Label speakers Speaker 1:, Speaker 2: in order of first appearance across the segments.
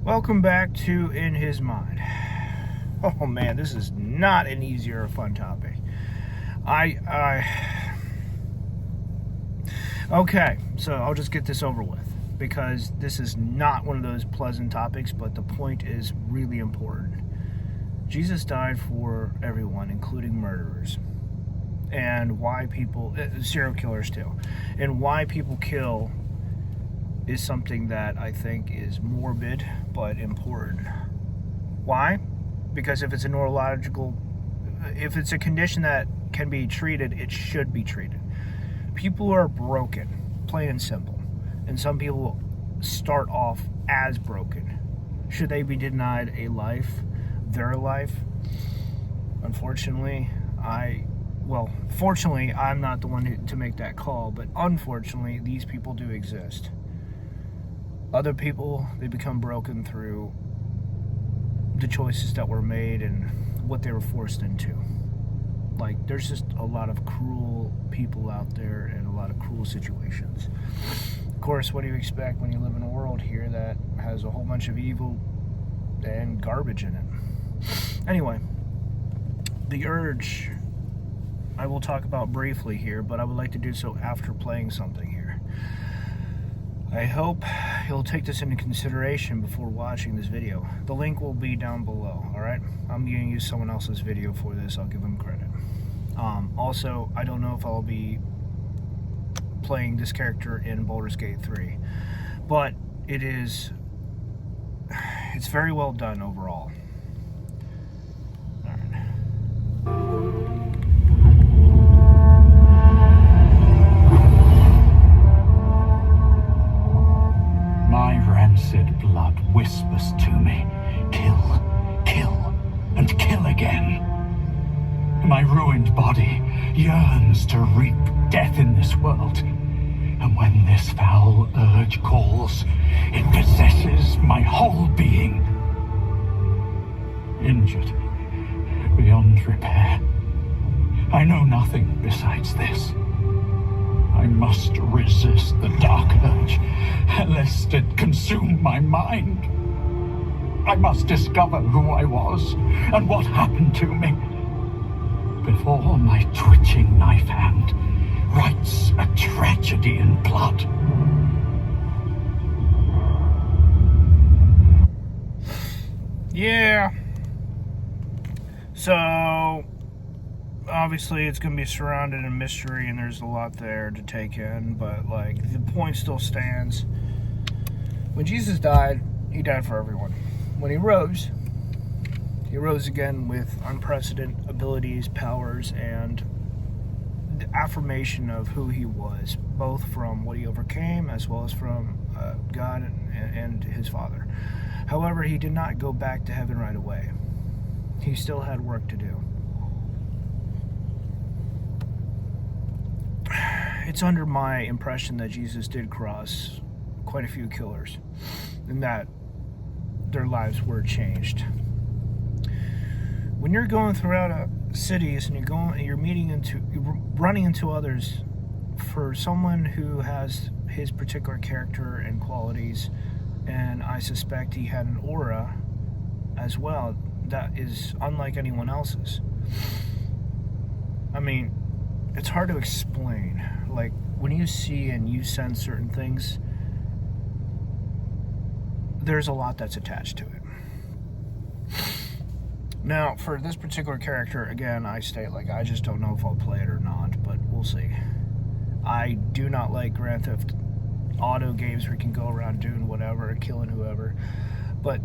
Speaker 1: Welcome back to In His Mind. Oh man, this is not an easy or a fun topic. Okay, so I'll just get this over with because this is not one of those pleasant topics, but the point is really important. Jesus died for everyone, including murderers, and why people, serial killers too, and why people kill is something that I think is morbid but important. Why? Because if it's a condition that can be treated, it should be treated. People are broken, plain and simple, and some people start off as broken. Should they be denied a life, their life? Unfortunately, fortunately, I'm not the one to make that call, but unfortunately, these people do exist. Other people, they become broken through the choices that were made and what they were forced into. Like, there's just a lot of cruel people out there and a lot of cruel situations. Of course, what do you expect when you live in a world here that has a whole bunch of evil and garbage in it? Anyway, the urge I will talk about briefly here, but I would like to do so after playing something here. I hope you'll take this into consideration before watching this video. The link will be down below, alright? I'm going to use someone else's video for this. I'll give them credit. Also, I don't know if I'll be playing this character in Baldur's Gate 3, but it's very well done overall.
Speaker 2: Blood whispers to me, kill, kill, and kill again. My ruined body yearns to reap death in this world, and when this foul urge calls, it possesses my whole being. Injured beyond repair, I know nothing besides this. I must resist the dark urge, lest it consume my mind. I must discover who I was and what happened to me before my twitching knife hand writes a tragedy in blood.
Speaker 1: Yeah. So obviously it's going to be surrounded in mystery and there's a lot there to take in, but like the point still stands. When Jesus died, he died for everyone. When he rose again with unprecedented abilities, powers, and the affirmation of who he was, both from what he overcame as well as from God and his Father. However, he did not go back to heaven right away. He still had work to do. It's under my impression that Jesus did cross quite a few killers and that their lives were changed. When you're going throughout cities and you're running into others, for someone who has his particular character and qualities, and I suspect he had an aura as well that is unlike anyone else's. I mean, it's hard to explain. Like, when you see and you sense certain things, there's a lot that's attached to it. Now, for this particular character, again, I state, like, I just don't know if I'll play it or not, but we'll see. I do not like Grand Theft Auto games where you can go around doing whatever, killing whoever, but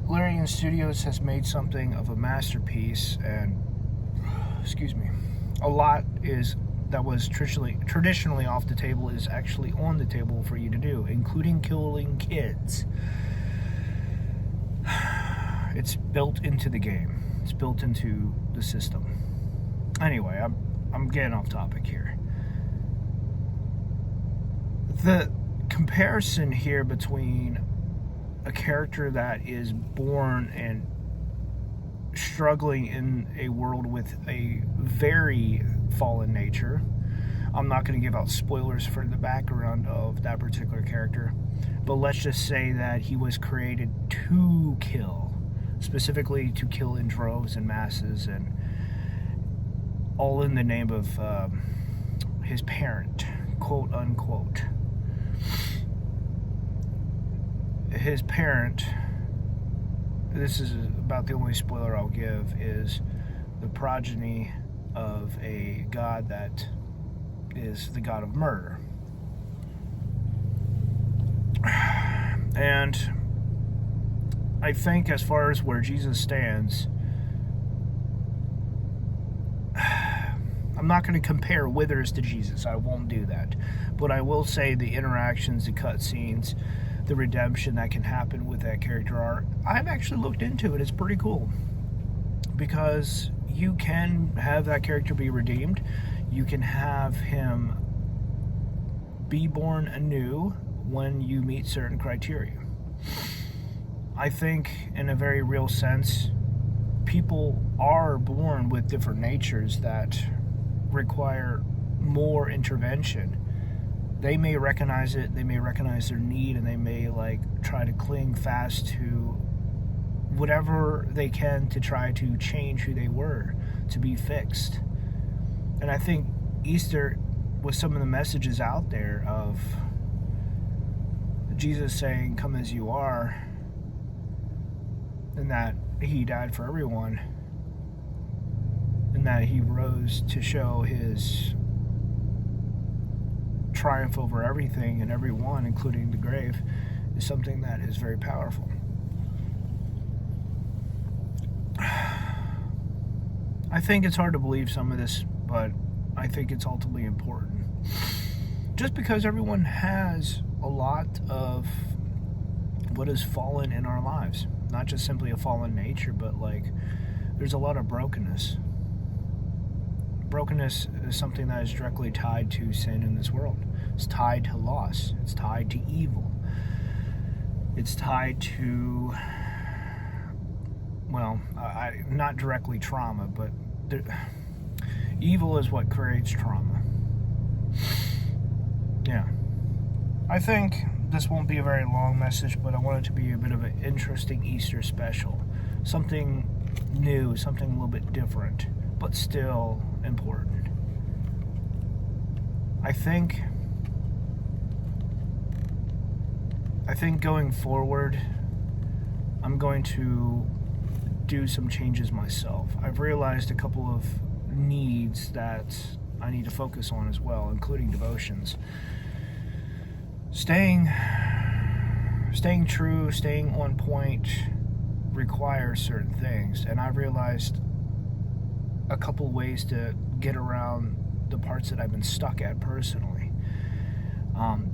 Speaker 1: Larian Studios has made something of a masterpiece, and, a lot that was traditionally off the table is actually on the table for you to do, including killing kids. It's built into the game. It's built into the system. Anyway, I'm getting off topic here. The comparison here between a character that is born and struggling in a world with a very fallen nature, I'm not going to give out spoilers for the background of that particular character, but let's just say that he was created to kill, specifically to kill in droves and masses, and all in the name of his parent, quote unquote. His parent, this is about the only spoiler I'll give, is the progeny of a god that is the god of murder. And I think as far as where Jesus stands, I'm not going to compare Withers to Jesus. I won't do that. But I will say the interactions, the cutscenes, the redemption that can happen with that character arc, I've actually looked into it. It's pretty cool. Because you can have that character be redeemed. You can have him be born anew when you meet certain criteria. I think, in a very real sense, people are born with different natures that require more intervention. They may recognize it, they may recognize their need, and they may try to cling fast to whatever they can to try to change who they were, to be fixed. And I think Easter, with some of the messages out there of Jesus saying, "Come as you are," and that he died for everyone, and that he rose to show his triumph over everything and everyone, including the grave, is something that is very powerful. I think it's hard to believe some of this, but I think it's ultimately important. Just because everyone has a lot of what has fallen in our lives. Not just simply a fallen nature, but there's a lot of brokenness. Brokenness is something that is directly tied to sin in this world. It's tied to loss. It's tied to evil. It's tied to, not directly trauma, but evil is what creates trauma. Yeah. I think this won't be a very long message, but I want it to be a bit of an interesting Easter special. Something new, something a little bit different, but still important. I think going forward, I'm going to do some changes myself. I've realized a couple of needs that I need to focus on as well, including devotions. Staying true, staying on point requires certain things, and I've realized a couple ways to get around the parts that I've been stuck at personally.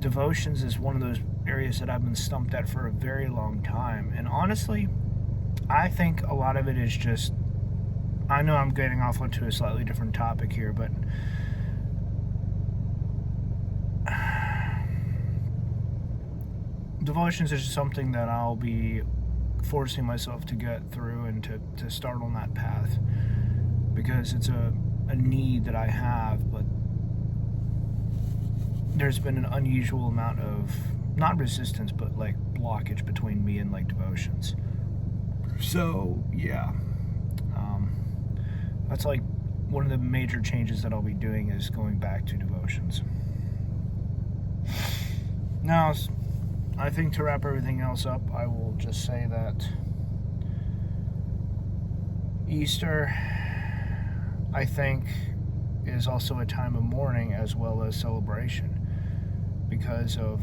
Speaker 1: Devotions is one of those areas that I've been stumped at for a very long time, and honestly, I think a lot of it is just, I know I'm getting off onto a slightly different topic here, but devotions is just something that I'll be forcing myself to get through and to start on that path, because it's a need that I have, but there's been an unusual amount of, not resistance, but blockage between me and devotions. So yeah, that's one of the major changes that I'll be doing, is going back to devotions. Now, I think to wrap everything else up, I will just say that Easter, I think, is also a time of mourning as well as celebration, because of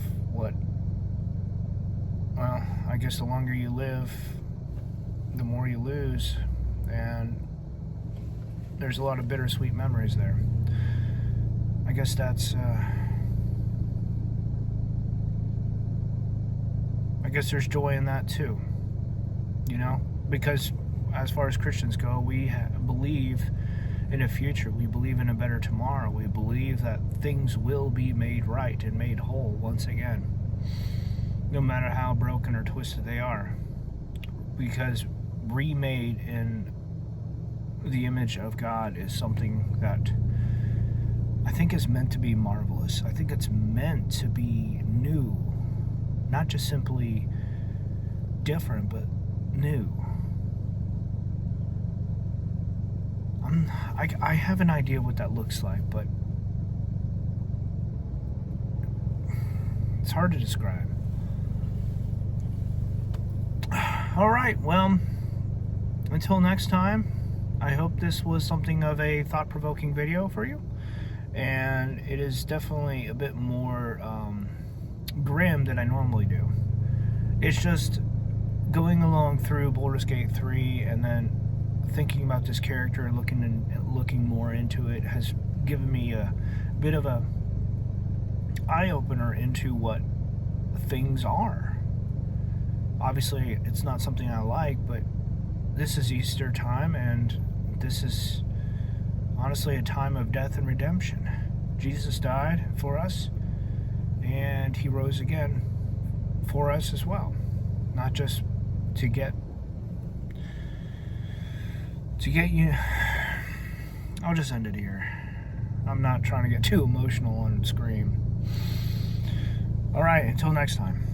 Speaker 1: I guess the longer you live, the more you lose, and there's a lot of bittersweet memories there. I guess that's I guess there's joy in that too, because as far as Christians go, we believe in a future. We believe in a better tomorrow. We believe that things will be made right and made whole once again, no matter how broken or twisted they are, because remade in the image of God is something that I think it's meant to be marvelous. I think it's meant to be new. Not just simply different, but new. I have an idea what that looks like, but it's hard to describe. All right, well, until next time, I hope this was something of a thought-provoking video for you. And it is definitely a bit more grim than I normally do. It's just going along through Baldur's Gate 3 and then thinking about this character and looking more into it has given me a bit of a eye-opener into what things are. Obviously, it's not something I like, but this is Easter time, and this is honestly a time of death and redemption. Jesus died for us, and he rose again for us as well. Not just to get you. I'll just end it here. I'm not trying to get too emotional and scream. All right, until next time.